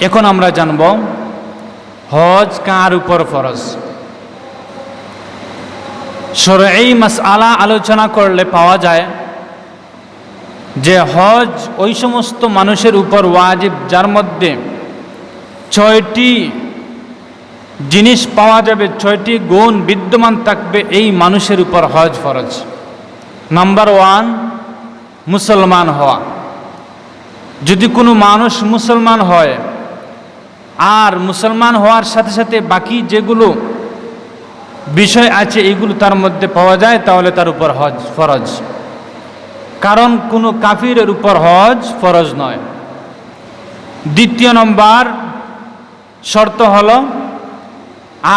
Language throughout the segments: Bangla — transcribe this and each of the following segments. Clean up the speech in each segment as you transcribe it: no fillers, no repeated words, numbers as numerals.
এখন আমরা জানব হজ কার উপর ফরজ। শরঈ মাসআলা আলোচনা করলে পাওয়া যায় যে হজ ওই সমস্ত মানুষের উপর ওয়াজিব যার মধ্যে ৬টি জিনিস পাওয়া যাবে, ৬টি গুণ বিদ্যমান থাকবে, এই মানুষের উপর হজ ফরজ। নাম্বার 1, মুসলমান হওয়া। যদি কোনো মানুষ মুসলমান হয় আর মুসলমান হওয়ার সাথে সাথে বাকি যেগুলো বিষয় আছে এগুলো তার মধ্যে পাওয়া যায়, তাহলে তার উপর হজ ফরজ। কারণ কোনো কাফিরের উপর হজ ফরজ নয়। দ্বিতীয় নম্বর শর্ত হলো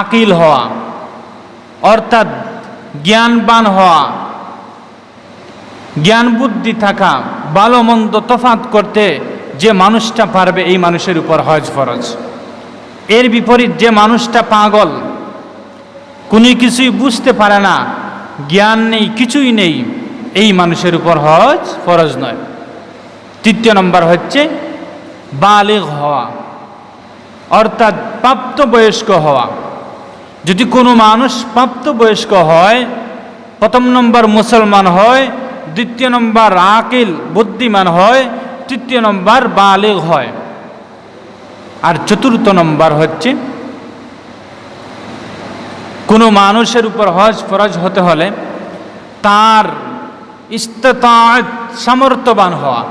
আকিল হওয়া, অর্থাৎ জ্ঞানবান হওয়া, জ্ঞান বুদ্ধি থাকা, ভালো মন্দ তফাৎ করতে যে মানুষটা পারবে এই মানুষের উপর হজ ফরজ। এর বিপরীত যে মানুষটা পাগল, কোনো কিছুই বুঝতে পারে না, জ্ঞান নেই, কিছুই নেই, এই মানুষের উপর হজ ফরজ নয়। তৃতীয় নম্বর হচ্ছে বালিগ হওয়া, অর্থাৎ প্রাপ্তবয়স্ক হওয়া। যদি কোনো মানুষ প্রাপ্তবয়স্ক হয়, প্রথম নম্বর মুসলমান হয়, দ্বিতীয় নম্বর আকিল বুদ্ধিমান হয়, তৃতীয় নম্বর বালিগ হয়, আর চতুর্থ নম্বর হচ্ছে কোনো মানুষের উপর হজ ফরজ হতে হলে তার ইস্তেতাআত সামর্থ্যবান হওয়া,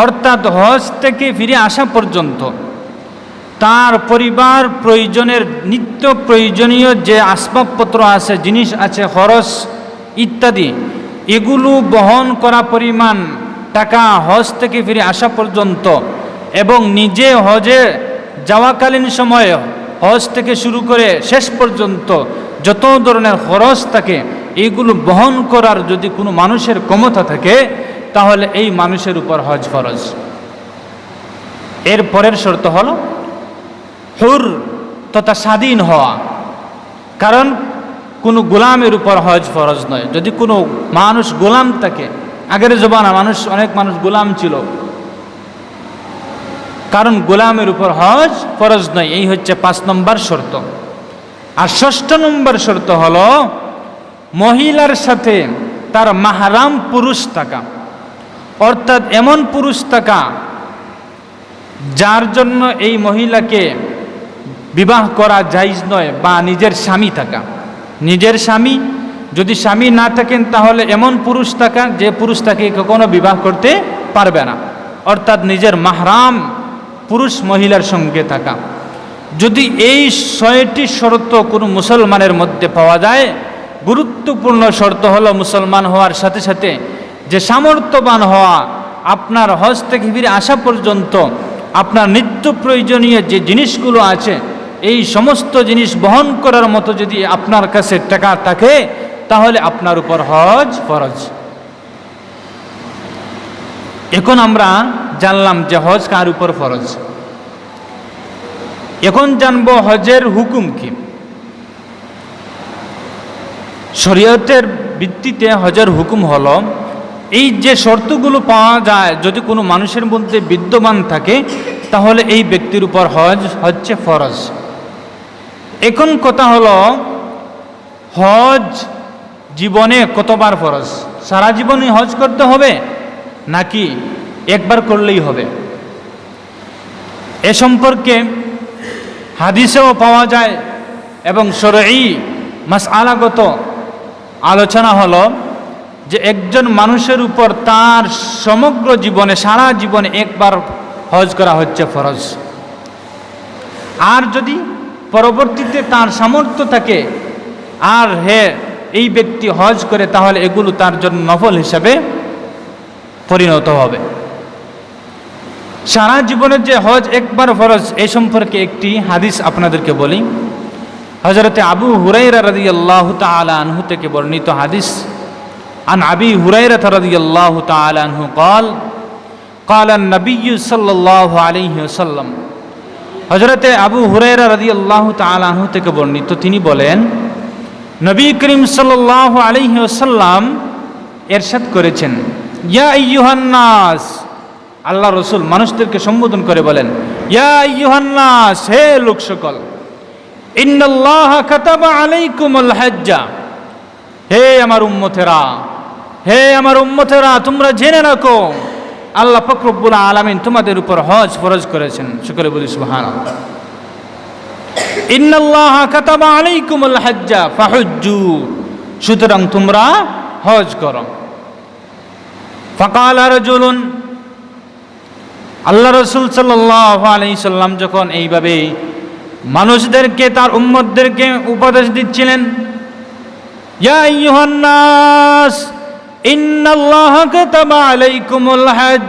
অর্থাৎ হজ থেকে ফিরে আসা পর্যন্ত তার পরিবার প্রয়োজনের নিত্য প্রয়োজনীয় যে আসবাবপত্র আছে, জিনিস আছে, খরচ ইত্যাদি, এগুলো বহন করা পরিমাণ টাকা হজ থেকে ফিরে আসা পর্যন্ত এবং নিজে হজে যাওয়াকালীন সময়ে হজ থেকে শুরু করে শেষ পর্যন্ত যত ধরনের খরচ থাকে এইগুলো বহন করার যদি কোনো মানুষের ক্ষমতা থাকে তাহলে এই মানুষের উপর হজ ফরজ। এর পরের শর্ত হলো হুর তথা স্বাধীন হওয়া, কারণ কোনো গোলামের উপর হজ ফরজ নয়। যদি কোনো মানুষ গোলাম থাকে, আগের জমানা অনেক মানুষ গোলাম ছিল, কারণ গোলামের উপর হজ ফরজ নয়। এই হচ্ছে 5 নম্বর শর্ত। আর 6 নম্বর শর্ত হলো মহিলার সাথে তার মাহরাম পুরুষ থাকা, অর্থাৎ এমন পুরুষ থাকা যার জন্য এই মহিলাকে বিবাহ করা জায়েজ নয়, বা নিজের স্বামী থাকা। নিজের স্বামী, যদি স্বামী না থাকেন তাহলে এমন পুরুষ থাকা যে পুরুষ তাকে কখনো বিবাহ করতে পারবে না, অর্থাৎ নিজের মাহরাম পুরুষ মহিলার সঙ্গে থাকা। যদি এই 6টি শর্ত কোনো মুসলমানের মধ্যে পাওয়া যায়, গুরুত্বপূর্ণ শর্ত হলো মুসলমান হওয়ার সাথে সাথে যে সামর্থ্যবান হওয়া, আপনার হজ থেকে ফিরে আসা পর্যন্ত আপনার নিত্য প্রয়োজনীয় যে জিনিসগুলো আছে এই সমস্ত জিনিস বহন করার মতো যদি আপনার কাছে টাকা থাকে তাহলে আপনার উপর হজ ফরজ। এখন আমরা জানলাম যে হজ কার উপর ফরজ। এখন জানবো হজের হুকুম কি। শরীয়তের ভিত্তিতে হজের হুকুম হলো এই যে শর্তগুলো পাওয়া যায় যদি কোনো মানুষের মধ্যে বিদ্যমান থাকে তাহলে এই ব্যক্তির উপর হজ হচ্ছে ফরজ। এখন কথা হলো হজ জীবনে কতবার ফরজ? সারা জীবনে হজ করতে হবে নাকি একবার করলেই হবে? এ সম্পর্কে হাদিসেও পাওয়া যায় এবং শরঈ মাসআলাগত আলোচনা হলো যে একজন মানুষের উপর তার সমগ্র জীবনে, সারা জীবনে একবার হজ করা হচ্ছে ফরজ। আর যদি পরবর্তীতে তার সামর্থ্য থাকে আর এই ব্যক্তি হজ করে তাহলে এগুলো তার জন্য নফল হিসাবে পরিণত হবে। সারা জীবনের যে হজ একবার ফরজ এই সম্পর্কে একটি হাদিস আপনাদেরকে বলি। হযরতে আবু হুরায়রা রাদিয়াল্লাহু তাআলা আনহু থেকে বর্ণিত হাদিস। عن أبي هريرة رضي الله تعالى عنه قال قال النبي صلى الله عليه وسلم হযরতে আবু হুরায়রা রাদিয়াল্লাহু তাআলা আনহু থেকে বর্ণিত, তিনি বলেন নবী করিম সাল্লাল্লাহু আলাইহি ওয়াসাল্লাম ইরশাদ করেছেন, ইয়া আইয়ুহান নাস আল্লাহ রসুল মানুষদেরকে সম্বোধন করে বলেন, ইয়া আইয়ুহান নাস, হে লোক সকল, ইন্নাল্লাহা কাতাবা আলাইকুমুল হজ্জা, হে আমার উম্মতেরা, হে আমার উম্মতেরা, তোমরা জেনে রাখো আল্লাহ পাক রব্বুল আলামিন তোমাদের উপর হজ ফরজ করেছেন। সকলে বলি সুবহানাল্লাহ। ইন্নাল্লাহা কাতাবা আলাইকুমুল হজ্জা ফাহুজ্জু, সুতরাং তোমরা হজ করো। ফাকালা রাজুলুন, আল্লাহ রাসূল সাল্লাল্লাহু আলাইহি সাল্লাম যখন এইভাবে মানুষদেরকে, তার উম্মতদেরকে উপদেশ দিচ্ছিলেন, ইয়া আইয়ুহান নাস ইন্নাল্লাহা কাতাবা আলাইকুমুল হজ,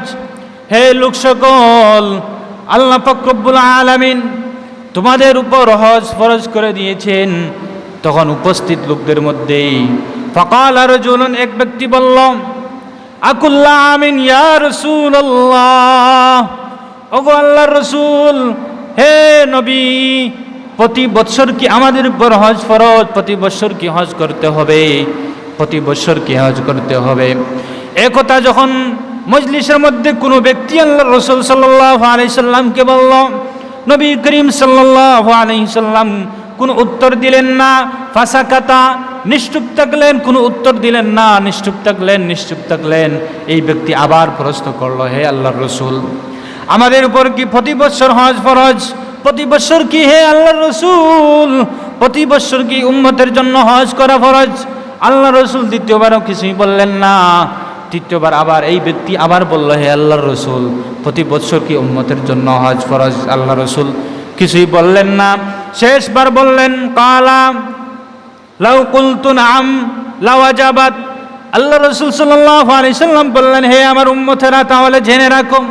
হে লোক সকল, আল্লাহ পাক রব্বুল আলামিন তোমাদের উপর হজ ফরজ করে দিয়েছেন। তখন উপস্থিত লোকদের মধ্যে ফাকালা রাজুলুন, এক ব্যক্তি বলল, আকুল্লা আমিন ইয়া রাসূলুল্লাহ, ওগো আল্লাহর রাসূল, হে নবী, প্রতি বৎসর কি আমাদের উপর হজ ফরজ? প্রতি বৎসর কি হজ করতে হবে? প্রতি বৎসর কি হজ করতে হবে? একথা যখন মজলিসের মধ্যে কোনো ব্যক্তি আল্লাহর রাসূল সাল্লাল্লাহু আলাইহি সাল্লামকে বলল, নবী করিম সাল্লাল্লাহু আলাইহি সাল্লাম কোনো উত্তর দিলেন না। ফাসাকাতা, নিশ্চুপ থাকলেন, কোনো উত্তর দিলেন না, নিশ্চুপ থাকলেন। এই ব্যক্তি আবার প্রশ্ন করলো, হে আল্লাহর রাসূল, আমাদের উপর কি প্রতি বৎসর হজ ফরজ? প্রতি বৎসর কি হে আল্লাহর রাসূল, প্রতি বৎসর কি উম্মতের জন্য হজ করা ফরজ? আল্লাহর রাসূল দ্বিতীয়বারও কিছুই বললেন না। তৃতীয়বার আবার এই ব্যক্তি আবার বলল, হে আল্লাহর রাসূল, প্রতি বৎসর কি উম্মতের জন্য হজ ফরজ? আল্লাহ রাসূল কিছুই বললেন না। শেষবার বললেন, কালা লাউ কুলতু নাম লাওয়াজাবাত, আল্লাহ রাসূল সাল্লাল্লাহু আলাইহি সাল্লাম বললেন, হে আমার উম্মতেরা, তাহলে জেনে রাখো,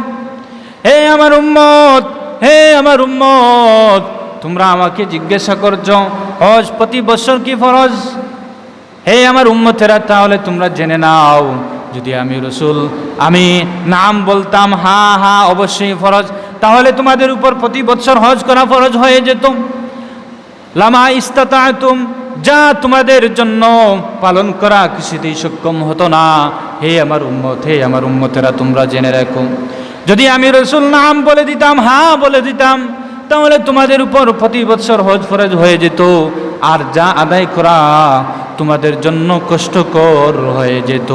হে আমার উম্মত, হে আমার উম্মত, তোমরা আমাকে জিজ্ঞাসা করছো হজ প্রতি বছর কি ফরজ? হে আমার উম্মতেরা, তাহলে তোমরা জেনে নাও, যদি আমি রাসূল আমি নাম বলতাম, হ্যাঁ হ্যাঁ অবশ্যই ফরজ, তাহলে তোমাদের উপর প্রতি বছর হজ করা ফরজ হয়ে যেত। লামা ইস্তাতাতুম, যা তোমাদের জন্য পালন করা কিছুতেই সক্ষম হতো না। হে আমার উম্মত, হে আমার উম্মতেরা, তোমরা জেনে রাখো, যদি আমি রাসূল নাম বলে দিতাম, হ্যাঁ বলে দিতাম, তাহলে তোমাদের উপর প্রতি বছর হজ ফরজ হয়ে যেত, আর যা আদায় করা তোমাদের জন্য কষ্টকর হয়ে যেত।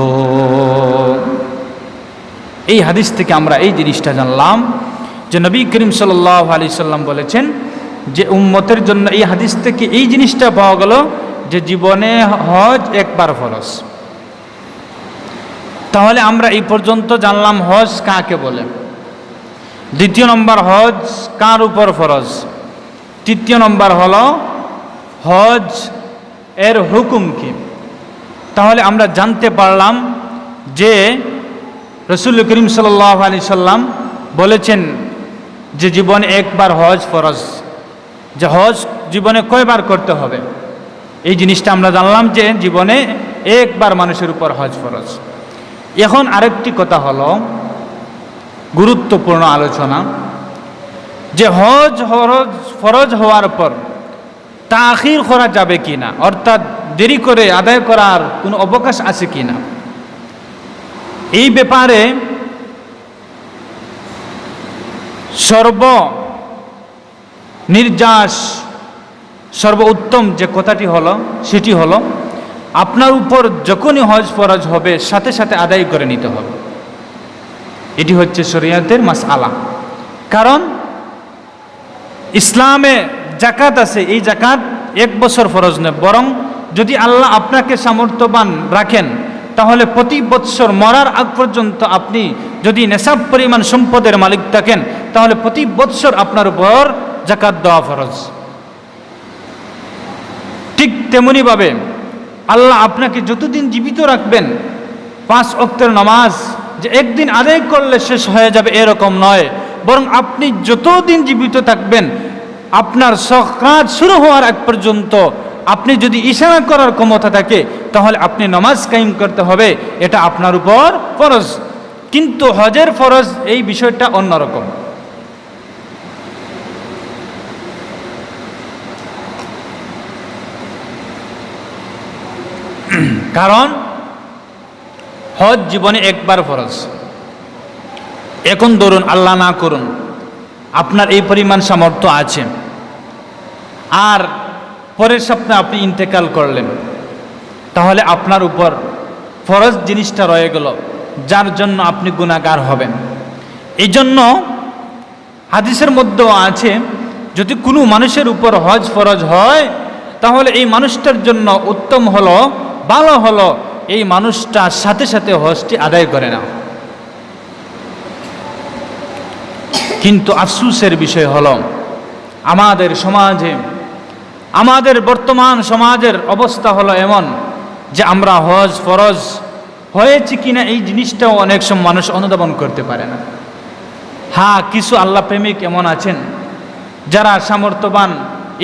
এই হাদিস থেকে আমরা এই জিনিসটা জানলাম যে নবী করিম সাল্লাল্লাহু আলাইহি সাল্লাম বলেছেন যে উম্মতের জন্য, এই হাদিস থেকে এই জিনিসটা পাওয়া গেল যে জীবনে হজ একবার ফরজ। তাহলে আমরা এই পর্যন্ত জানলাম হজ কাকে বলে, দ্বিতীয় নম্বর হজ কার উপর ফরজ, তৃতীয় নম্বর হলো হজ এর হুকুম কি। তাহলে আমরা জানতে পারলাম যে রাসূল করিম সাল্লাল্লাহু আলাইহি সাল্লাম বলেছেন যে জীবনে একবার হজ ফরজ, যে হজ জীবনে কয়বার করতে হবে, এই জিনিসটা আমরা জানলাম যে জীবনে একবার মানুষের উপর হজ ফরজ। এখন আরেকটি কথা হলো গুরুত্বপূর্ণ আলোচনা, যে হজ ফরজ হওয়ার পর তাখির করা যাবে কিনা, অর্থাৎ দেরি করে আদায় করার কোনো অবকাশ আছে কিনা। এই ব্যাপারে সর্বোত্তম যে কথাটি হলো সেটি হলো, আপনার উপর যখনই হজ ফরজ হবে সাথে সাথে আদায় করে নিতে হবে। এটি হচ্ছে শরীয়তের মাসআলা। কারণ ইসলামে যাকাত আছে, এই যাকাত এক বছর ফরজ নয়, বরং যদি আল্লাহ আপনাকে সামর্থ্যবান রাখেন তাহলে প্রতি বৎসর মরার আগ পর্যন্ত আপনি যদি নেশাব পরিমাণ সম্পদের মালিক থাকেন তাহলে প্রতি বৎসর আপনার উপর যাকাত দেওয়া ফরজ। ঠিক তেমনিভাবে আল্লাহ আপনাকে যতদিন জীবিত রাখবেন 5 ওয়াক্তের নামাজ যে একদিন আদায় করলে শেষ হয়ে যাবে এরকম নয়, বরং আপনি যতদিন জীবিত থাকবেন আপনার সাকাত শুরু হওয়ার আগ পর্যন্ত আপনি যদি ইশারা করার ক্ষমতা থাকে তাহলে আপনি নামাজ কায়েম করতে হবে, এটা আপনার উপর ফরজ। কিন্তু হজের ফরজ এই বিষয়টা অন্যরকম। কারণ হজ জীবনে একবার ফরজ। এখন ধরুন আল্লাহ না করুন আপনার এই পরিমাণ সামর্থ্য আছে, আর পরের সপ্তাহে আপনি ইন্তেকাল করলেন, তাহলে আপনার উপর ফরজ জিনিসটা রয়ে গেল, যার জন্য আপনি গুনাহগার হবেন। এই জন্য হাদিসের মধ্যেও আছে, যদি কোনো মানুষের উপর হজ ফরজ হয় তাহলে এই মানুষটার জন্য উত্তম হলো, ভালো হলো এই মানুষটা সাথে সাথে হজটি আদায় করে না। কিন্তু আফসোসের বিষয় হলো আমাদের সমাজে, আমাদের বর্তমান সমাজের অবস্থা হলো এমন যে আমরা হজ ফরজ হয়েছে কিনা এই জিনিসটাও অনেক সময় মানুষ অনুধাবন করতে পারে না। হ্যাঁ, কিছু আল্লাহ প্রেমিক এমন আছেন যারা সামর্থ্যবান,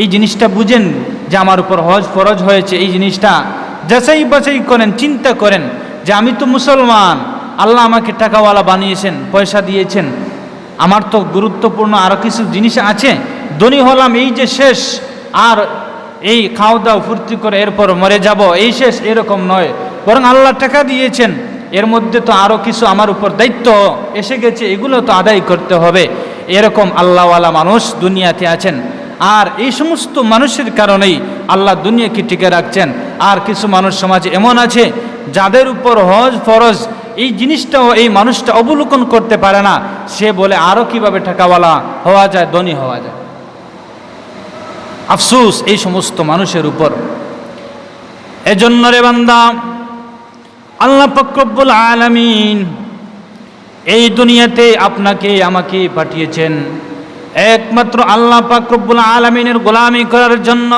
এই জিনিসটা বুঝেন যে আমার উপর হজ ফরজ হয়েছে, এই জিনিসটা যাচাই বাছাই করেন, চিন্তা করেন যে আমি তো মুসলমান, আল্লাহ আমাকে টাকাওয়ালা বানিয়েছেন, পয়সা দিয়েছেন, আমার তো গুরুত্বপূর্ণ আরও কিছু জিনিস আছে, ধনী হলাম এই যে শেষ, আর এই খাওয়া দাওয়া ফুর্তি করে এরপর মরে যাব এই শেষ, এরকম নয়, বরং আল্লাহ টাকা দিয়েছেন, এর মধ্যে তো আরও কিছু আমার উপর দায়িত্ব এসে গেছে, এগুলো তো আদায় করতে হবে, এরকম আল্লাহওয়ালা মানুষ দুনিয়াতে আছেন। আর এই সমস্ত মানুষের কারণেই আল্লাহ দুনিয়াকে টিকে রাখছেন। আর কিছু মানুষ সমাজে এমন আছে যাদের উপর হজ ফরজ এই জিনিসটাও এই মানুষটা অবলোকন করতে পারে না, সে বলে আরও কিভাবে টাকাওয়ালা হওয়া যায়, ধনী হওয়া যায়। আফসোস এই সমস্ত মানুষের উপর। এজন্য রে বান্দা, আল্লাহ পাক রব্বুল আলামিন এই দুনিয়াতে আপনাকে আমাকে পাঠিয়েছেন একমাত্র আল্লাহ পাক রব্বুল আলামিনের গোলামি করার জন্য,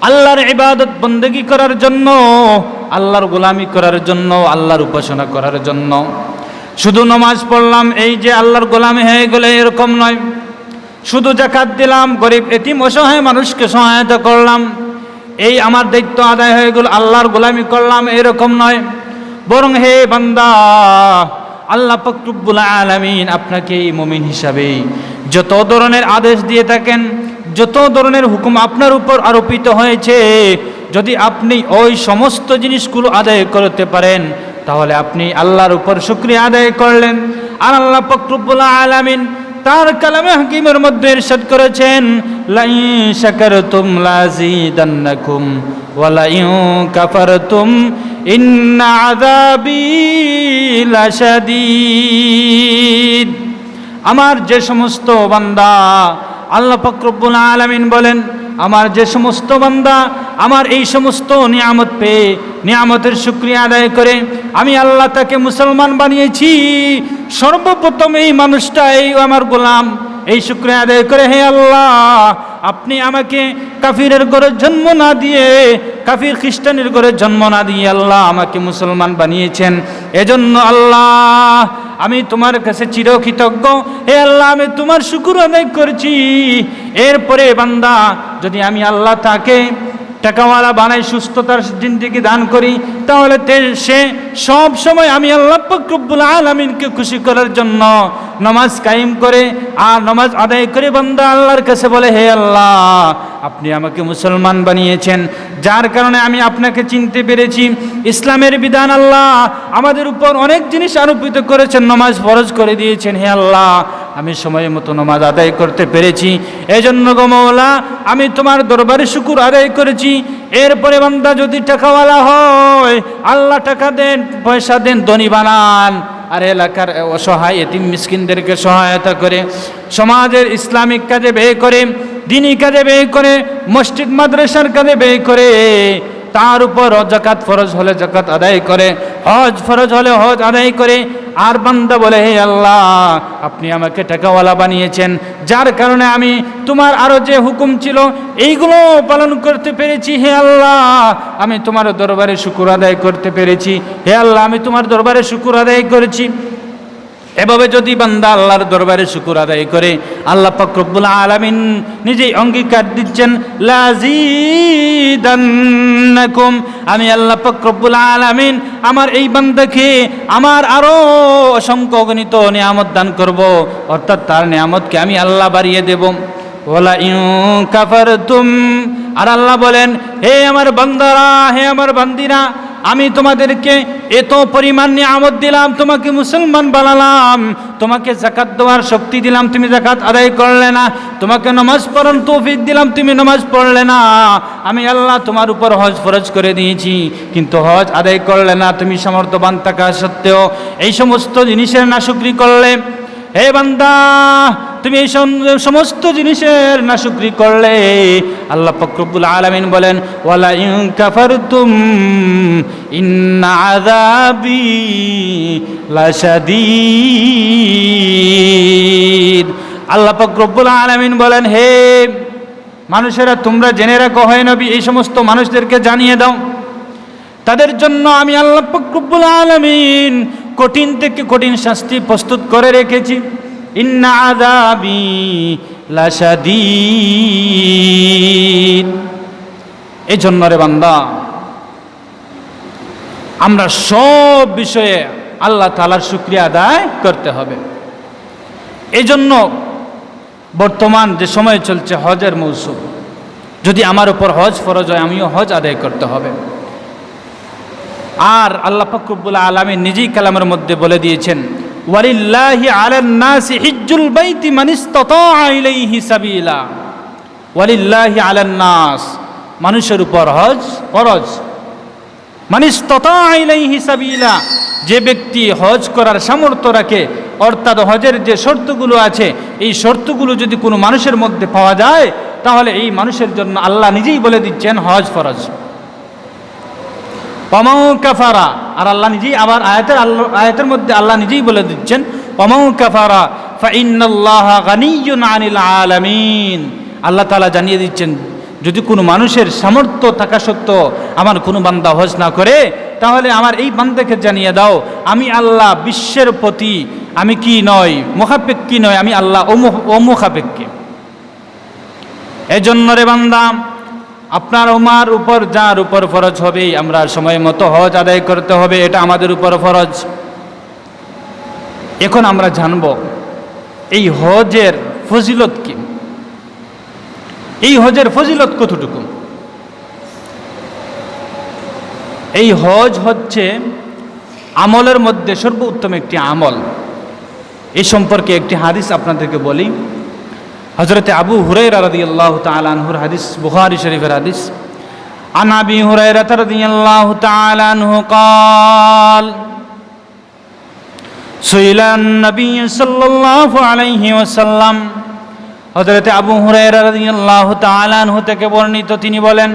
আল্লাহর ইবাদত বন্দেগী করার জন্য, আল্লাহর গোলামি করার জন্য, আল্লাহর উপাসনা করার জন্য। শুধু নামাজ পড়লাম এই যে আল্লাহর গোলামি হয়ে গেলে এরকম নয়, শুধু যাকাত দিলাম, গরিব এতিম অসহায় মানুষকে সহায়তা করলাম, এই আমার দায়িত্ব আদায় হয়ে গেল, আল্লাহর গোলামি করলাম, এরকম নয়। বরং হে বান্দা, আল্লাহ পাক রব্বুল আলামিন আপনাকে মুমিন হিসাবে যত ধরনের আদেশ দিয়ে থাকেন, যত ধরনের হুকুম আপনার উপর আরোপিত হয়েছে, যদি আপনি ওই সমস্ত জিনিসগুলো আদায় করতে পারেন তাহলে আপনি আল্লাহর উপর শুকরিয়া আদায় করলেন। আর আল্লাহ পাক রব্বুল আলামিন তার কালামে হাকিমের মধ্যে ইরশাদ করেছেন, লাইন শাকারতুম লাযিদান্নাকুম ওয়া লাইন কাফারতুম ইন্না আযাবি লাশাদীদ। আমার যে সমস্ত বান্দা, আল্লাহ পাক রব্বুল আলামিন বলেন, আমার যে সমস্ত বান্দা আমার এই সমস্ত নিয়ামত পেয়ে নিয়ামতের শুকরিয়া আদায় করে আমি আল্লাহ তাকে মুসলমান বানিয়েছি, সর্বপ্রথম এই মানুষটা, এই আমার গোলাম এই শুকরিয়া আদায় করে, হে আল্লাহ আপনি আমাকে কাফিরের ঘরে জন্ম না দিয়ে, কাফির খ্রিস্টানের ঘরে জন্ম না দিয়ে আল্লাহ আমাকে মুসলমান বানিয়েছেন, এজন্য আল্লাহ আমি তোমার কাছে চিরকৃতজ্ঞ। হে আল্লাহ আমি তোমার শুকর আদায় করছি। এরপরে বান্দা যদি আমি আল্লাহ তাকে টাকাওয়ালা বানাই, সুস্থতার জিন্দেগি দান করি, তাহলে সে সব সময় আমি আল্লাহ পাক রব্বুল আলামিনকে খুশি করার জন্য নামাজ কায়েম করে আর নামাজ আদায় করে বান্দা আল্লাহর কাছে বলে, হে আল্লাহ আপনি আমাকে মুসলমান বানিয়েছেন, যার কারণে আমি আপনাকে চিনতে পেরেছি। ইসলামের বিধান আল্লাহ আমাদের উপর অনেক জিনিস আরোপিত করেছেন, নামাজ ফরজ করে দিয়েছেন, হে আল্লাহ আমি সময় মতো নামাজ আদায় করতে পেরেছি, এজন্য গো মওলা আমি তোমার দরবারে শুকর আদায় করেছি। এরপরে বান্দা যদি টাকাওয়ালা হয়, আল্লাহ টাকা দেন, পয়সা দেন, ধনী বানান, আর এলাকার অসহায় এতিম মিসকিনদেরকে সহায়তা করে, সমাজের ইসলামিক কাজে ব্যয় করে, দ্বীনি কাজে ব্যয় করে, মসজিদ মাদ্রাসার কাজে ব্যয় করে, তার উপর যাকাত ফরজ হলে যাকাত আদায় করে, হজ ফরজ হলে হজ আদায় করে। আর বান্দা বলে, হে আল্লাহ আপনি আমাকে টাকাওয়ালা বানিয়েছেন, যার কারণে আমি তোমার আরো যে হুকুম ছিল এইগুলো পালন করতে পেরেছি, হে আল্লাহ আমি তোমার দরবারে শুকর আদায় করতে পেরেছি, হে আল্লাহ আমি তোমার দরবারে শুকর আদায় করেছি। এভাবে যদি বান্দা আল্লাহর দরবারে শুকর আদায় করে, আল্লাহ পাক রব্বুল আলামিন নিজেই অঙ্গীকার দিচ্ছেন, লাযিদান্নাকুম, আমি আল্লাহ পাক রব্বুল আলামিন আমার এই বান্দাকে আমার আরো অসংখ্য অগণিত নিয়ামত দান করব, অর্থাৎ তার নিয়ামতকে আমি আল্লাহ বাড়িয়ে দেব। ওয়ালা ইন কাফারতুম, আর আল্লাহ বলেন, হে আমার বান্দারা, হে আমার বান্দিরা, আমি তোমাদেরকে এত পরিমাণ নিয়ামত দিলাম, তোমাকে মুসলমান বানালাম, তোমাকে যাকাত দেওয়ার শক্তি দিলাম, তুমি যাকাত আদায় করলে না, তোমাকে নামাজ পড়ার তৌফিক দিলাম, তুমি নামাজ পড়লে না, আমি আল্লাহ তোমার উপর হজ ফরজ করে দিয়েছি, কিন্তু হজ আদায় করলে না, তুমি সামর্থ্যবান থাকা সত্ত্বেও এই সমস্ত জিনিসের নাশুকরি করলে। হে বান্দা, তুমি এই সমস্ত জিনিসের নাশুকরি করলে। আল্লাহ পাক রব্বুল আলামিন বলেন, ওয়ালা ইন কাফারতুম ইন্না আযাবি লাশাদীদ। আল্লাহ পাক রব্বুল আলামিন বলেন, হে মানুষেরা, তোমরা জেনে রাখো, হে নবী, এই সমস্ত মানুষদেরকে জানিয়ে দাও, তাদের জন্য আমি আল্লাহ পাক রব্বুল আলামিন কঠিন থেকে কঠিন শাস্তি প্রস্তুত করে রেখেছি। ইন্না আযাবি লাশাদীদ। এই জন্য রে বান্দা, আমরা সব বিষয়ে আল্লাহ তাআলার শুকরিয়া আদায় করতে হবে। এই জন্য বর্তমান যে সময় চলছে হজের মৌসুম, যদি আমার উপর হজ ফরজ হয়, আমিও হজ আদায় করতে হবে। আর আল্লাহ পাক রব্বুল আলামিন নিজেই কালামের মধ্যে বলে দিয়েছেন, ওয়ালিল্লাহি আলান নাসি হিজ্জুল বাইতি মান ইসতাতা ইলাইহি সাবিলা। ওয়ালিল্লাহি আলান নাস, মানুষের উপর হজ ফরজ। মান ইসতাতা ইলাইহি সাবিলা, যে ব্যক্তি হজ করার সামর্থ্য রাখে, অর্থাৎ হজের যে শর্তগুলো আছে, এই শর্তগুলো যদি কোনো মানুষের মধ্যে পাওয়া যায়, তাহলে এই মানুষের জন্য আল্লাহ নিজেই বলে দিচ্ছেন হজ ফরজ। ওয়ামাউ কাফারা, আর আল্লাহ নিজেই আবার আয়াতের মধ্যে আল্লাহ নিজেই বলে দিচ্ছেন, ওয়ামাউ কাফারা ফাইন্নাল্লাহা গানিয়্যুন আনিল আলামিন। আল্লাহ তাআলা জানিয়ে দিচ্ছেন, যদি কোনো মানুষের সামর্থ্য থাকা সত্ত্বেও আমার কোনো বান্দা হজ না করে, তাহলে আমার এই বান্দাকে জানিয়ে দাও, আমি আল্লাহ বিশ্বের প্রতি আমি কি নয়, মুখাপেক্ষী নয়, আমি আল্লাহ অমুখাপেক্ষী। এজন্য রে বান্দা, আপনার আমার উপর যার উপর ফরজ হবে, আমরা সময় মতো হজ আদায় করতে হবে, এটা আমাদের উপর ফরজ। এখন আমরা জানব এই হজের ফজিলত কি, এই হজের ফজিলত কতটুকু। এই হজ হচ্ছে আমলের মধ্যে সর্বোত্তম একটি আমল। এই সম্পর্কে একটি হাদিস আপনাদেরকে বলি। হযরতে আবু হুরায়রা রাদিয়াল্লাহু তাআলা আনহুর হাদিস, বুখারী শরীফের হাদিস। আন আবি হুরায়রা রাদিয়াল্লাহু তাআলা আনহু قال সুইলা নবী সাল্লাল্লাহু আলাইহি ওয়াসাল্লাম। হযরতে আবু হুরায়রা রাদিয়াল্লাহু তাআলা আনহু থেকে বর্ণিত, তিনি বলেন,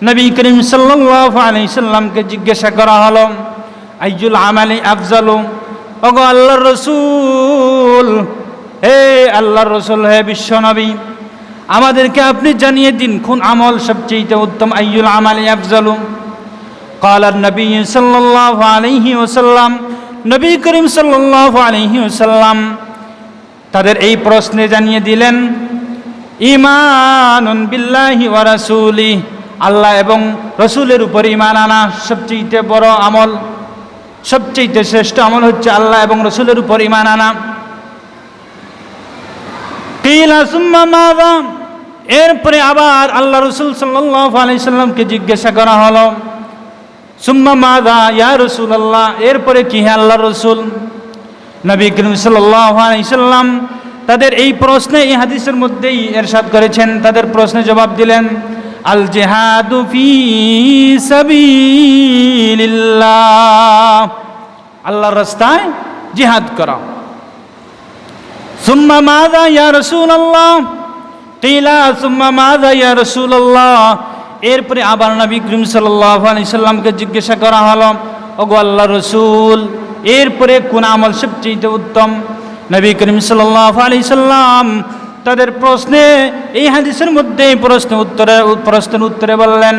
নবী করিম সাল্লাল্লাহু আলাইহি সাল্লামকে জিজ্ঞাসা করা হলো, আইয়ুল আমালি আফজালু, ওগো আল্লাহর রাসূল, হে আল্লাহর রাসূল, হে বিশ্ব নবী, আমাদেরকে আপনি জানিয়ে দিন কোন আমল সবচেয়ে উত্তম। আইয়ুল আমালি আফজালু। ক্বালা নবী সাল্লাল্লাহু আলাইহি ওয়াসাল্লাম, নবী করিম সাল্লাল্লাহু আলাইহি ওয়াসাল্লাম তাদের এই প্রশ্নে জানিয়ে দিলেন, ঈমানুন বিল্লাহি ওয়া রাসূলিহি, আল্লাহ এবং রসুলের উপর ঈমান আনা সবচেয়ে বড় আমল, সবচেয়ে শ্রেষ্ঠ আমল হচ্ছে আল্লাহ এবং রসুলের উপর ঈমান আনা। কিলা সুম্মা মাযা, এরপরে আবার আল্লাহ রসুল সাল্লাল্লাহু আলাইহি সাল্লামকে জিজ্ঞাসা করা হলো, সুম্মা মাযা ইয়া রাসূলুল্লাহ, এরপরে কি হে আল্লাহর রসুল। নবী করিম সাল্লাল্লাহু আলাইহি সাল্লাম তাদের এই প্রশ্নে, এই হাদিসের মধ্যেই ইরশাদ করেছেন, তাদের প্রশ্নে জবাব দিলেন, আল জিহাদু ফি সাবিলিল্লাহ, আল্লাহর রাস্তায় জিহাদ করা। সুম্মা মাযা ইয়া রাসূলুল্লাহ, কিলা সুম্মা মাযা ইয়া রাসূলুল্লাহ, এরপরে আবার নবী করিম সাল্লাল্লাহু আলাইহি সাল্লামকে জিজ্ঞাসা করা হলো, ওগো আল্লাহর রাসূল, এরপরে কোন আমল সবচেয়ে উত্তম। নবী করিম সাল্লাল্লাহু আলাইহি সাল্লাম তাদের প্রশ্নে, এই হাদিসের মধ্যে প্রশ্নের উত্তরে বললেন,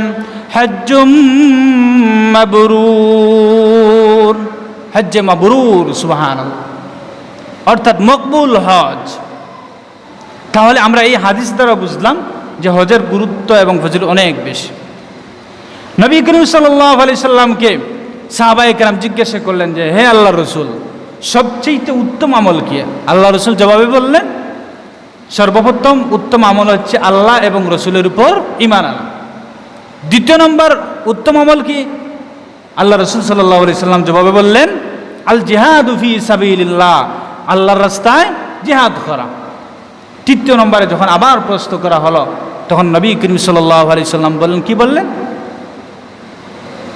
হজ্জুম মাবরুর, হজ্জে মাবরুর, সুবহানাল্লাহ, অর্থাৎ মকবুল হজ। তাহলে আমরা এই হাদিস দ্বারা বুঝলাম যে হজের গুরুত্ব এবং ফজিলত অনেক বেশি। নবী করিম সাল্লাল্লাহু আলাইহি সাল্লামকে সাহাবায়ে কেরাম জিজ্ঞাসা করলেন যে, হে আল্লাহর রাসূল, সবচেয়ে উত্তম আমল কি? আল্লাহ রাসূল জবাবে বললেন, সর্বপ্রথম উত্তম আমল হচ্ছে আল্লাহ এবং রসুলের উপর ঈমান আনা। দ্বিতীয় নম্বর উত্তম আমল কি? আল্লাহ রাসূল সাল্লাল্লাহু আলাইহি সাল্লাম জবাবে বললেন, আল জিহাদু ফি সাবিলিল্লাহ, আল্লাহর রাস্তায় জিহাদ করা। তৃতীয় নম্বরে যখন আবার প্রশ্ন করা হলো, তখন নবী করিম সাল্লাল্লাহু আলাইহি সাল্লাম বললেন, কি বললেন?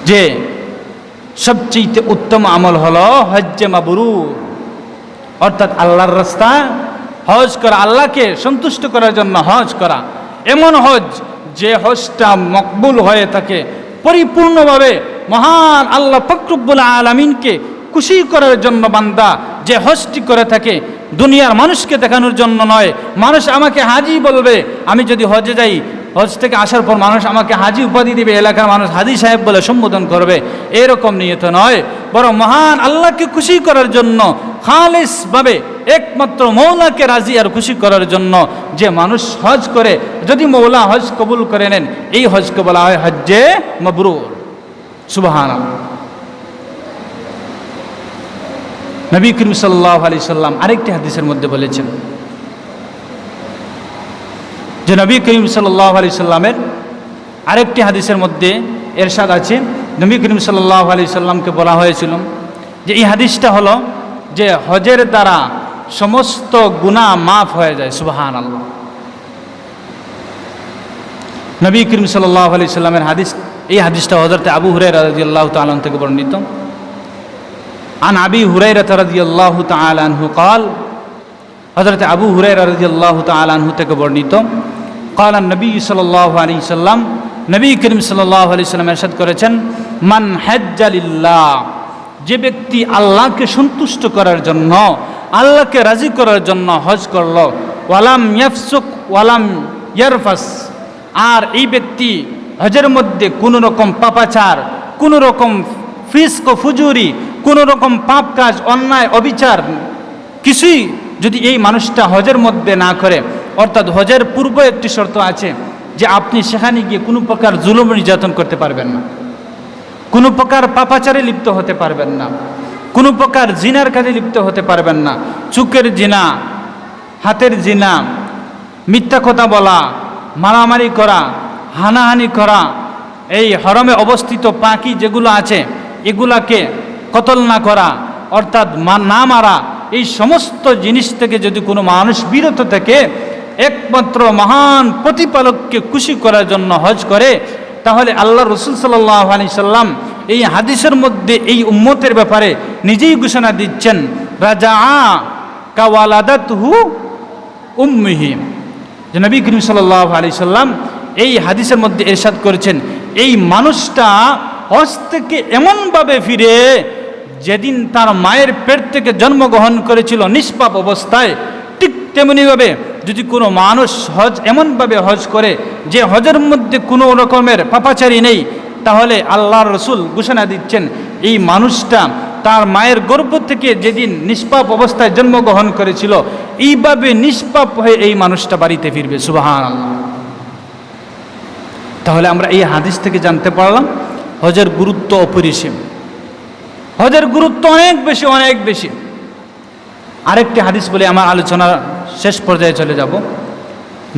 যে সবচেয়ে উত্তম আমল হলো হজ্জে মাবরুর, অর্থাৎ আল্লাহর রাস্তায় হজ করা, আল্লাহকে সন্তুষ্ট করার জন্য হজ করা। এমন হজ যে হজটা মকবুল হয়ে থাকে পরিপূর্ণভাবে, মহান আল্লাহ পাক রব্বুল আলামিনকে খুশি করার জন্য বান্দা যে হজটি করে থাকে, দুনিয়ার মানুষকে দেখানোর জন্য নয়। মানুষ আমাকে হাজি বলবে, আমি যদি হজে যাই, হজ থেকে আসার পর মানুষ আমাকে হাজি উপাধি দিবে, এলাকার মানুষ হাজি সাহেব বলে সম্বোধন করবে, এরকম নিয়ত নয়। বরং মহান আল্লাহকে খুশি করার জন্য খালিসভাবে একমাত্র মৌলাকে রাজি আর খুশি করার জন্য যে মানুষ হজ করে, যদি মৌলা হজ কবুল করে নেন, এই হজকে বলা হয় হজ্জে মাবরুর। সুবহানাল্লাহ। নবী করিম সাল্লাল্লাহু আলাইহি সাল্লাম আরেকটি হাদিসের মধ্যে বলেছেন যে, নবী করিম সাল্লাল্লাহু আলাইহি সাল্লামের আরেকটি হাদিসের মধ্যে এরশাদ আছে, নবী করিম সাল্লাল্লাহু আলাইহি সাল্লামকে বলা হয়েছিল যে এই হাদিসটা হলো যে হজের দ্বারা সমস্ত গুনাহ মাফ হয়ে যায়। সুবহানাল্লাহ। নবী করিম সাল্লাল্লাহু আলাইহি সাল্লামের হাদিস, এই হাদিসটা হযরত আবু হুরায়রা রাদিয়াল্লাহু তাআলা আনহু থেকে বর্ণিত। আন আবি হুরায়রা রাদিয়াল্লাহু তাআলা আনহু قال, হযরত আবু হুরায়রা রাদিয়াল্লাহু তাআলা আনহু থেকে বর্ণিত, قال النبي সাল্লাল্লাহু আলাইহি সাল্লাম, নবী করিম সাল্লাল্লাহু আলাইহি সাল্লাম ইরশাদ করেছেন, মান হাজ্জা লিল্লাহ, যে ব্যক্তি আল্লাহকে সন্তুষ্ট করার জন্য, আল্লাহকে রাজি করার জন্য হজ করলো, ওয়ালাম ইয়াফসুক ওয়ালাম ইয়ারফাস, আর এই ব্যক্তি হজের মধ্যে কোনো রকম পাপাচার, কোনো রকম ফিস্ক ও ফুজুরি, কোনো রকম পাপ কাজ, অন্যায়, অবিচার কিছুই যদি এই মানুষটা হজের মধ্যে না করে, অর্থাৎ হজের পূর্ব একটি শর্ত আছে যে আপনি সেখানে গিয়ে কোনো প্রকার জুলুম নির্যাতন করতে পারবেন না, কোনো প্রকার পাপাচারে লিপ্ত হতে পারবেন না, কোনো প্রকার জিনার কাজে লিপ্ত হতে পারবেন না। চুকের জিনা, হাতের জিনা, মিথ্যা কথা বলা, মারামারি করা, হানাহানি করা, এই হরমে অবস্থিত পাখি যেগুলো আছে এগুলাকে কতল না করা, অর্থাৎ না মারা, এই সমস্ত জিনিস থেকে যদি কোনো মানুষ বিরত থেকে একমাত্র মহান প্রতিপালককে খুশি করার জন্য হজ করে, তাহলে আল্লাহ রাসূল সাল্লাল্লাহু আলাইহি সাল্লাম এই হাদিসের মধ্যে এই উম্মতের ব্যাপারে নিজেই ঘোষণা দিচ্ছেন, রাজাআ কাওয়ালাদাতহু উম্মিহি, যে নবী করিম সাল্লাল্লাহু আলাইহি সাল্লাম এই হাদিসের মধ্যে ইরশাদ করেছেন, এই মানুষটা হজ থেকে এমনভাবে ফিরে যেদিন তার মায়ের পেট থেকে জন্মগ্রহণ করেছিল নিষ্পাপ অবস্থায়, ঠিক তেমনিভাবে যদি কোনো মানুষ হজ এমনভাবে হজ করে যে হজের মধ্যে কোনো রকমের পাপাচারী নেই, তাহলে আল্লাহর রাসূল ঘোষণা দিচ্ছেন এই মানুষটা তার মায়ের গর্ভ থেকে যেদিন নিষ্পাপ অবস্থায় জন্মগ্রহণ করেছিল, এইভাবে নিষ্পাপ হয়ে এই মানুষটা বাড়িতে ফিরবে। সুবহানাল্লাহ। তাহলে আমরা এই হাদিস থেকে জানতে পারলাম হজের গুরুত্ব অপরিসীম, হজের গুরুত্ব অনেক বেশি, অনেক বেশি। আরেকটি হাদিস বলে আমার আলোচনা শেষ পর্যায়ে চলে যাব।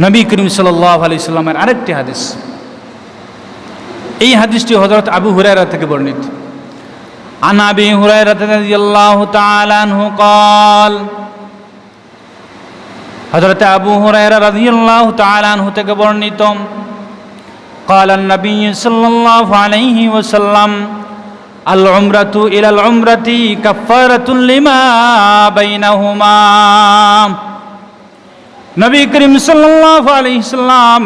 নবী করিম সাল্লাল্লাহু আলাইহি সাল্লামের আরেকটি হাদিস, এই হাদিসটি হযরত আবু হুরায়রা থেকে বর্ণিত। আন আবি হুরায়রা রাদিয়াল্লাহু তাআলা আনহু قال, হযরত আবু হুরায়রা রাদিয়াল্লাহু তাআলা আনহু থেকে বর্ণিত, قال النبي صلى الله عليه وسلم, العمرة إلى العمرة كفارة لما بينهما। নবী করিম সাল্লাল্লাহু আলাইহি সাল্লাম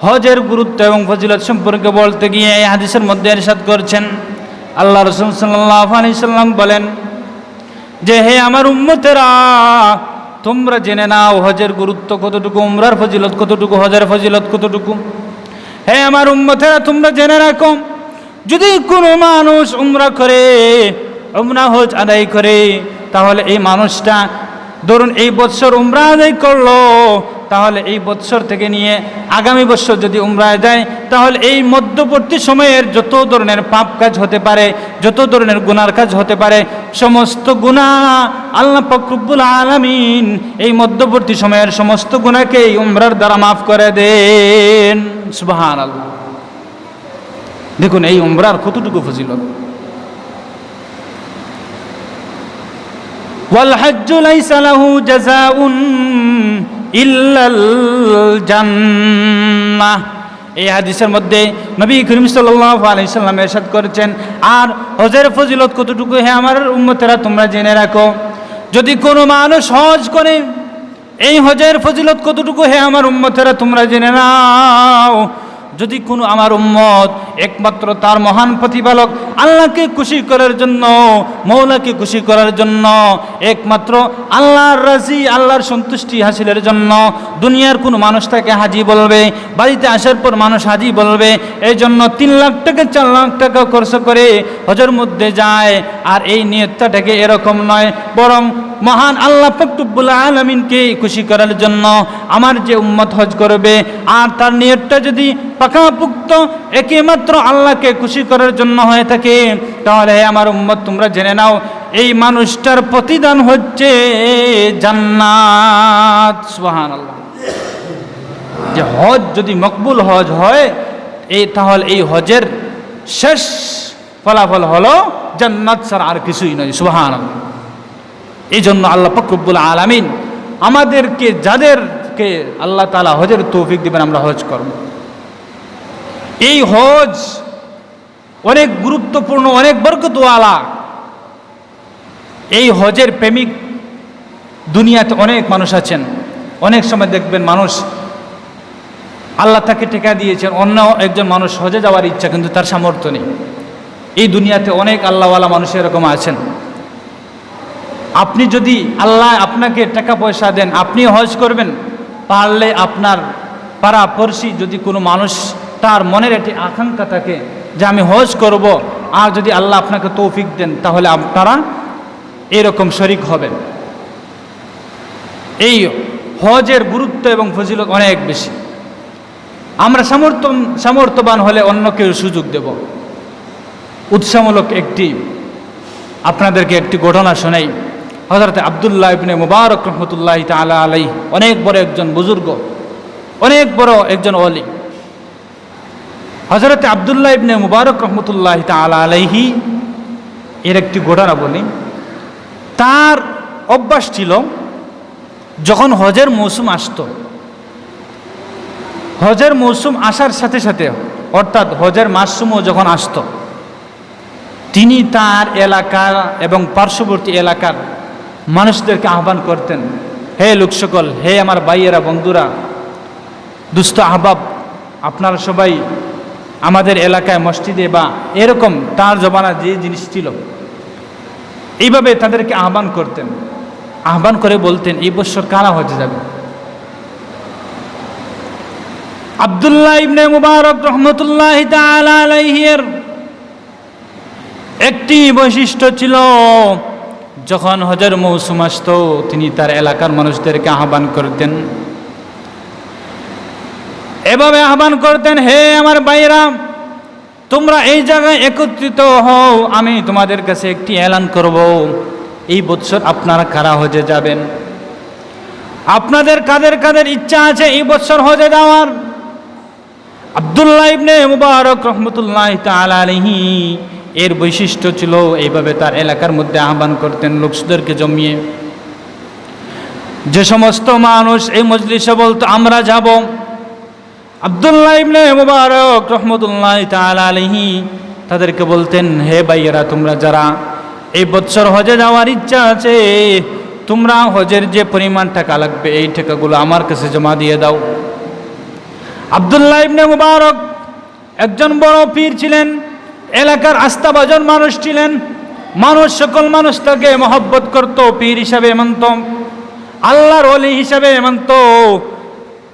হজের গুরুত্ব এবং ফজিলত সম্পর্কে বলতে গিয়ে এই হাদিসের মধ্যে ইরশাদ করছেন, আল্লাহ রাসূল সাল্লাল্লাহু আলাইহি সাল্লাম বলেন যে, হে আমার উম্মতেরা, তোমরা জেনে নাও হজের গুরুত্ব কতটুকু, উমরার ফজিলত কতটুকু, হজের ফজিলত কতটুকু। হে আমার উম্মতেরা, তোমরা জেনে রাখো, যদি কোনো মানুষ উমরা করে, উমরা হজ আদায় করে, তাহলে এই মানুষটা ধরুন এই বছর উমরা আদায় করলো, তাহলে এই বছর থেকে নিয়ে আগামী বছর যদি উমরায় যায়, তাহলে এই মধ্যবর্তী সময়ের যত ধরনের পাপ কাজ হতে পারে, যত ধরনের গুনার কাজ হতে পারে, সমস্ত গুনাহ আল্লাহ পাক রব্বুল আলামিন এই মধ্যবর্তী সময়ের সমস্ত গুনাহকে এই উমরার দ্বারা মাফ করে দেন। সুবহানাল্লাহ। দেখুন এই উমরার কতটুকু ফজিলত। ওয়াল হাজ্জু লাইসা লাহু জাযাউন ইল্লাল জান্নাহ। এই হাদিসের মধ্যে নবী করিম সাল্লাল্লাহু আলাইহি সাল্লাম ইরশাদ করেছেন, আর হজের ফজিলত কতটুকু হে আমার উম্মতেরা তোমরা জেনে রাখো, যদি কোনো মানুষ হজ করে, এই হজের ফজিলত কতটুকু হে আমার উম্মতেরা তোমরা জেনে নাও। যদি কোনো আমার উম্মত একমাত্র তার মহান প্রতিপালক আল্লাহকে খুশি করার জন্য, মৌলাকে খুশি করার জন্য, একমাত্র আল্লাহর রাজি, আল্লাহর সন্তুষ্টি হাসিলের জন্য দুনিয়ার কোনো মানুষ তাকে হাজি বলবে, বাড়িতে আসার পর মানুষ হাজি বলবে, এই জন্য 3 লাখ টাকা 4 লাখ টাকা খরচ করে হজের মধ্যে যায়, আর এই নিয়তটাকে এরকম নয়, বরং মহান আল্লাহ পাক রব্বুল আলামিনকে খুশি করার জন্য আমার যে উম্মত হজ করবে, আর তার নিয়তটা যদি পাকাপুক্ত একমাত্র আল্লাহকে খুশি করার জন্য হয়ে থাকে, তাহলে আমার উম্মত তোমরা জেনে নাও এই মানুষটার প্রতিদান হচ্ছে জান্নাত। সুবহানাল্লাহ। যে হজ যদি মকবুল হজ হয়, তাহলে এই হজের শেষ ফলাফল হলো জান্নাত ছাড়া আর কিছুই নয়। সুবহানাল্লাহ। এই জন্য আল্লাহ পাক রব্বুল আলামিন আমাদেরকে, যাদেরকে আল্লাহ তাআলা হজের তৌফিক দিবেন, আমরা হজ করব। এই হজ অনেক গুরুত্বপূর্ণ, অনেক বরকতওয়ালা। এই হজের প্রেমিক দুনিয়াতে অনেক মানুষ আছেন। অনেক সময় দেখবেন মানুষ, আল্লাহ তাকে টেকা দিয়েছেন, অন্য একজন মানুষ হজে যাওয়ার ইচ্ছা কিন্তু তার সামর্থ্য নেই। এই দুনিয়াতে অনেক আল্লাহওয়ালা মানুষ এরকম আছেন। আপনি যদি আল্লাহ আপনাকে টাকা পয়সা দেন, আপনি হজ করবেন, পারলে আপনার পাড়াপড়শি যদি কোনো মানুষ তার মনের একটি আকাঙ্ক্ষা থাকে যে আমি হজ করব, আর যদি আল্লাহ আপনাকে তৌফিক দেন, তাহলে আপনারা এরকম শরিক হবেন। এই হজের গুরুত্ব এবং ফজিলত অনেক বেশি। আমরা সামর্থ্যবান হলে অন্যকে সুযোগ দেব। উৎসাহমূলক আপনাদেরকে একটি ঘটনা শোনাই। হযরত আব্দুল্লাহ ইবনে মুবারক রহমতুল্লাহি তাআলা আলাইহি, অনেক বড় একজন বুজুর্গ, অনেক বড় একজন ওলি। হযরত আব্দুল্লাহ ইবনে মুবারক রহমতুল্লাহি তাআলা আলাইহি এর একটি ঘটনা বলি। তার অভ্যাস ছিল, যখন হজের মৌসুম আসতো, হজের মৌসুম আসার সাথে সাথে, অর্থাৎ হজের মাসসমূহ যখন আসতো, তিনি তার এলাকার এবং পার্শ্ববর্তী এলাকার মানুষদেরকে আহ্বান করতেন, হে লোক সকল, হে আমার ভাইয়েরা, বন্ধুরা, দুস্থ আহবাব, আপনারা সবাই আমাদের এলাকায় মসজিদে, বা এরকম তার জমানা যে জিনিস ছিল, এইভাবে তাদেরকে আহ্বান করতেন। আহ্বান করে বলতেন, এই বছর কারা হজে যাবে? আব্দুল্লাহ ইবনে মুবারক রহমতুল্লাহি তাআলা আলাইহি এর একটি বৈশিষ্ট্য ছিল, যখন হজের মৌসুম আসত, তিনি তার এলাকার মানুষদেরকে আহ্বান করতেন, এভাবে আহ্বান করতেন, হে আমার ভাইরা, তোমরা এই জায়গায় একত্রিত হও, আমি তোমাদের কাছে একটি এলান করব, এই বছর আপনারা কারা হজে যাবেন? আপনাদের কাদের কাদের ইচ্ছা আছে এই বছর হজে যাওয়ার? আব্দুল্লাহ ইবনে মুবারক রহমতুল্লাহি তাআলা আলাইহি এর বৈশিষ্ট্য ছিল, এইভাবে তার এলাকার মধ্যে আহ্বান করতেন লোকদেরকে জমিয়ে। যে সমস্ত মানুষ এই মজলিসে বলতো আমরা যাব, আব্দুল্লাহ ইবনে মুবারক রহমতুল্লাহি তাআলা আলাইহি তাদেরকে বলতেন, হে ভাইয়েরা, তোমরা যারা এই বছর হজে যাওয়ার ইচ্ছা আছে, তোমরা হজের যে পরিমাণ টাকা লাগবে, এই টাকাগুলো আমার কাছে জমা দিয়ে দাও। আব্দুল্লাহ ইবনে মুবারক একজন বড় পীর ছিলেন, এলাকার আস্থাভাজন মানুষ ছিলেন, মানুষ, সকল মানুষ তাকে মহব্বত করত, পীর হিসাবে মানত, আল্লাহর ওলি হিসাবে মানত।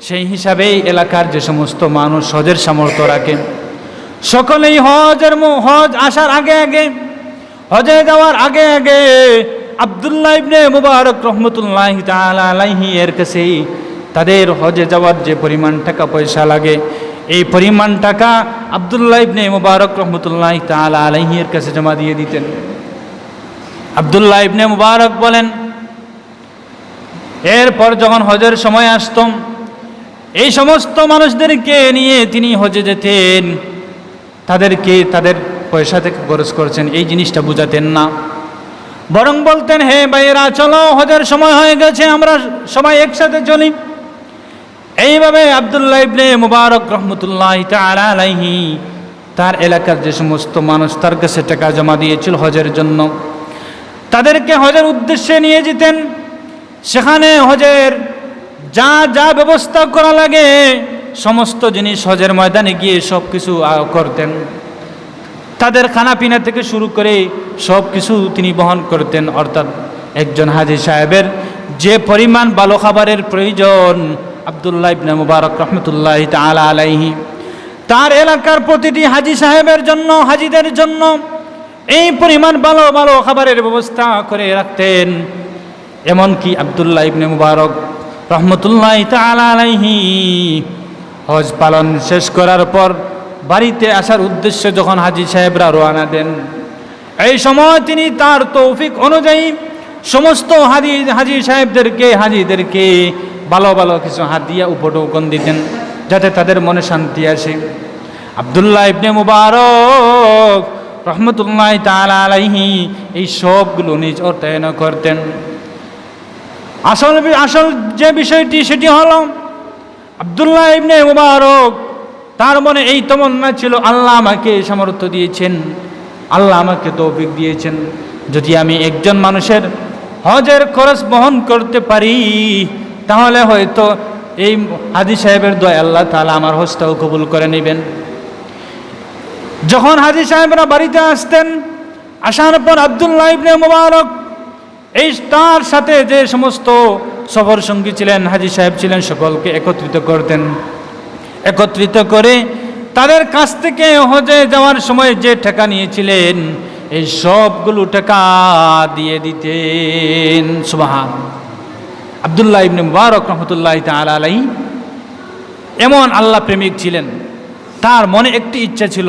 সেই হিসাবেই এলাকার যে সমস্ত মানুষ হজের সামর্থ্য রাখে, সকলেই হজ আসার আগে আগে, হজে যাওয়ার আগে আগে আব্দুল্লাহ ইবনে মুবারক রহমতুল্লাহি তাআলা আলাইহি এর কাছে তাদের হজে যাওয়ার যে পরিমাণ টাকা পয়সা লাগে, এই পরিমাণ টাকা আব্দুল্লাহ ইবনে মুবারক রহমতুল্লাহি তাআলা আলাইহি এর কাছে জমা দিয়ে দিতেন। আব্দুল্লাহ ইবনে মুবারক বলেন, এরপর যখন হজের সময় আসতো, এই সমস্ত মানুষদেরকে নিয়ে তিনি হজে যেতেন। তাদেরকে তাদের পয়সা থেকে খরচ করছেন এই জিনিসটা বুঝাতেন না, বরং বলতেন, হে ভাইয়েরা চলো, হজের সময় হয়ে গেছে, আমরা সবাই একসাথে চলি। এইভাবে আব্দুল্লাহ ইবনে মুবারক রহমতুল্লাহি তাআলা আলাইহি তার এলাকার যে সমস্ত মানুষ তার কাছে টাকা জমা দিয়েছিল হজের জন্য, তাদেরকে হজের উদ্দেশ্যে নিয়ে যেতেন। সেখানে হজের যা যা ব্যবস্থা করা লাগে সমস্ত জিনিস হজের ময়দানে গিয়ে সব কিছু করতেন। তাদের খানাপিনা থেকে শুরু করে সব কিছু তিনি বহন করতেন। অর্থাৎ একজন হাজী সাহেবের যে পরিমাণ ভালো খাবারের প্রয়োজন, আব্দুল্লাহ ইবনে মুবারক রহমতুল্লাহি তাআলা আলাইহি তার এলাকার প্রতিটি হাজী সাহেবের জন্য, হাজীদের জন্য এই পরিমাণ ভালো ভালো খাবারের ব্যবস্থা করে রাখতেন। এমনকি আব্দুল্লাহ ইবনে মুবারক রহমতুল্লাহি তাআলা আলাইহি হজ পালন শেষ করার পর বাড়িতে আসার উদ্দেশ্যে যখন হাজী সাহেবরা রওনা দেন, এই সময় তিনি তার তৌফিক অনুযায়ী সমস্ত হাজী সাহেবদেরকে, হাজীদেরকে ভালো ভালো কিছু হাদিয়া উপঢৌকন দিতেন যাতে তাদের মনে শান্তি আসে। আব্দুল্লাহ ইবনে মুবারক রহমতুল্লাহি তাআলা আলাইহি এই সবগুলো নিজ অর্থায়ন করতেন। আসল যে বিষয়টি সেটি হলো আব্দুল্লাহ ইবনে মুবারক তার মনে এই তমন্না ছিল, আল্লাহ আমাকে সামর্থ্য দিয়েছেন, আল্লাহ আমাকে তৌফিক দিয়েছেন, যদি আমি একজন মানুষের হজের খরচ বহন করতে পারি তাহলে হয়তো এই হাজী সাহেবের দোয়া আল্লাহ তাআলা আমার হজটাও কবুল করে নেবেন। যখন হাজী সাহেবরা বাড়িতে আসতেন, আসার পর আব্দুল্লাহ ইবনে মুবারক এই তার সাথে যে সমস্ত সফর সঙ্গী ছিলেন, হাজী সাহেব ছিলেন, সকলকে একত্রিত করতেন। একত্রিত করে তাদের কাছ থেকে হজে যাওয়ার সময় যে টাকা নিয়েছিলেন এই সবগুলো টাকা দিয়ে দিতেন। সুবহান। আব্দুল্লাহ ইবনে মুবারক রহমতুল্লাহি তাআলা আলাইহি এমন আল্লাহ প্রেমিক ছিলেন, তার মনে একটি ইচ্ছা ছিল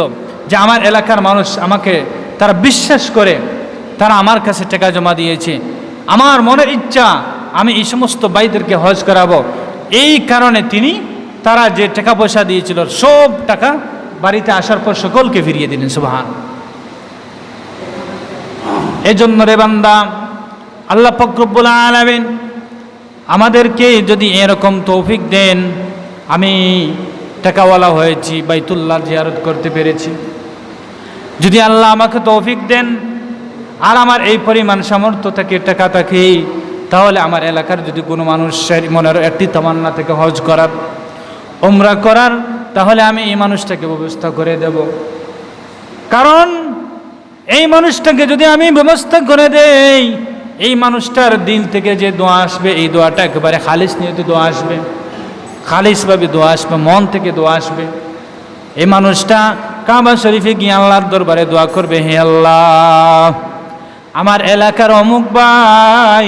যে আমার এলাকার মানুষ আমাকে তারা বিশ্বাস করে, তারা আমার কাছে টাকা জমা দিয়েছে, আমার মনের ইচ্ছা আমি এই সমস্ত ভাইদেরকে হজ করাবো। এই কারণে তিনি তারা যে টাকা পয়সা দিয়েছিল সব টাকা বাড়িতে আসার পর সকলকে ফিরিয়ে দিলেন। সুবহান। এজন্য রে বান্দা, আল্লাহ পাক রব্বুল আলামিন আমাদেরকে যদি এরকম তৌফিক দেন, আমি টাকাওয়ালা হয়েছি, বাইতুল্লাহ জিয়ারত করতে পেরেছি, যদি আল্লাহ আমাকে তৌফিক দেন আর আমার এই পরিমাণ সামর্থ্য থাকে, টাকা থাকে, তাহলে আমার এলাকার যদি কোনো মানুষের মনের একটি তামান্না থেকে হজ করার, উমরা করার, তাহলে আমি এই মানুষটাকে ব্যবস্থা করে দেব। কারণ এই মানুষটাকে যদি আমি ব্যবস্থা করে দেই, এই মানুষটার দিল থেকে যে দোয়া আসবে, এই দোয়াটা একেবারে খালিস নিয়তে দোয়া আসবে, খালিসভাবে দোয়া আসবে, মন থেকে দোয়া আসবে। এই মানুষটা কাবা শরীফে গিয়ে আল্লাহর দরবারে দোয়া করবে, হে আল্লাহ, আমার এলাকার অমুক ভাই